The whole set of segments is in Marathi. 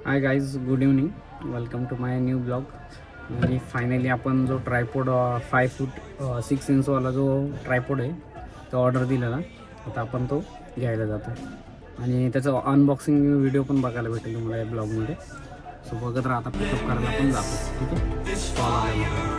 High guys, good evening. Welcome to my new blog. आणि फायनली आपण जो ट्रायपॉड 5 फूट 6 इंचवाला जो ट्रायपॉड आहे तो ऑर्डर दिलेला. आता आपण तो घ्यायला जातो आणि त्याचं अनबॉक्सिंग व्हिडिओ पण बघायला भेटेल तुम्हाला या ब्लॉगमध्ये. सो बघत राहा. आता पिकअप करायला आपण जातो. ठीक आहे, कॉल आलेला.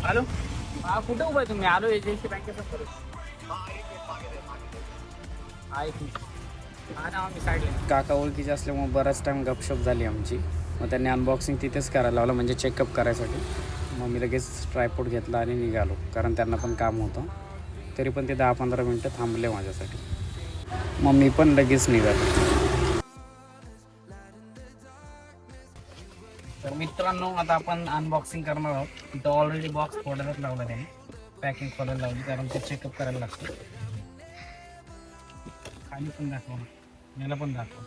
हॅलो, हा कुठे उभा आहे तुम्ही? आलो एजन्सी बँकेचा करू. काका ओळखीचे असल्यामुळे बराच टाइम गपशप झाली आमची. मग त्यांनी अनबॉक्सिंग तिथेच करायला लावलं, म्हणजे चेकअप करायसाठी. मग मी लगेच ट्रायपॉड घेतला आणि निघालो, कारण त्यांना पण काम होतं. तरी पण ते 10-15 मिनटं थांबले माझ्यासाठी. मग मी पण लगेच निघालो. तर मित्रांनो, आता आपण अनबॉक्सिंग करणार आहोत. तिथं ऑलरेडी बॉक्स खोलायलाच लावला त्याने, पॅकिंग खोलायला लावली, कारण ते चेकअप करायला लागतं. खाली पण दाखवा, याला पण दाखवा.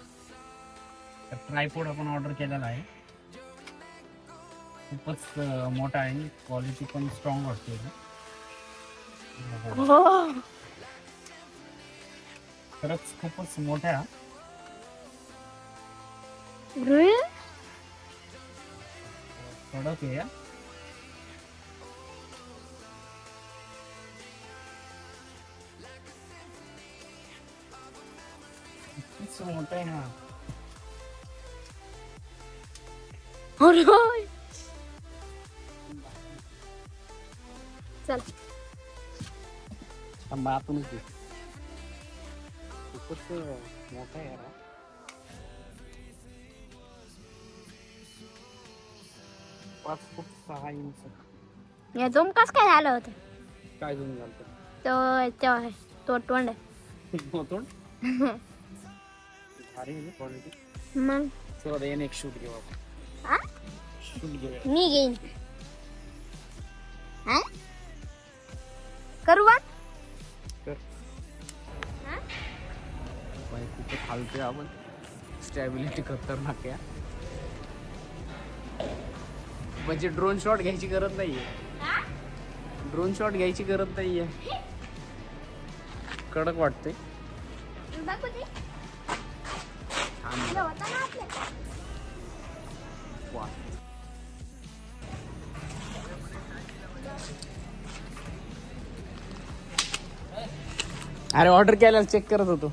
तर ट्रायपॉड आपण ऑर्डर केलेला आहे. खूपच मोठा आहे, क्वालिटी पण स्ट्रॉंग वाटते. खरंच खूपच मोठा. कडक आहे. किती मोठा आहे ना. चल आतूनच दे. खूपच मोठा आहे यार. 5 फूट 6 इंच. या झूम कस काय झालं होतं? काय झूम झालं? तो तोंड तोंड भारी आहे क्वालिटी. मग चला येणे एक शूट घेऊ आपण. हा, शूट घेऊया. मी घेईन. हा, करू बा. कर. बाई खूपच हालते आपण. स्टॅबिलिटी खतरनाक आहे. म्हणजे ड्रोन शॉट घ्यायची गरज नाहीये. ड्रोन शॉट घ्यायची गरज नाहीये. कडक वाटते. अरे ऑर्डर केल्यावर चेक करत होतो.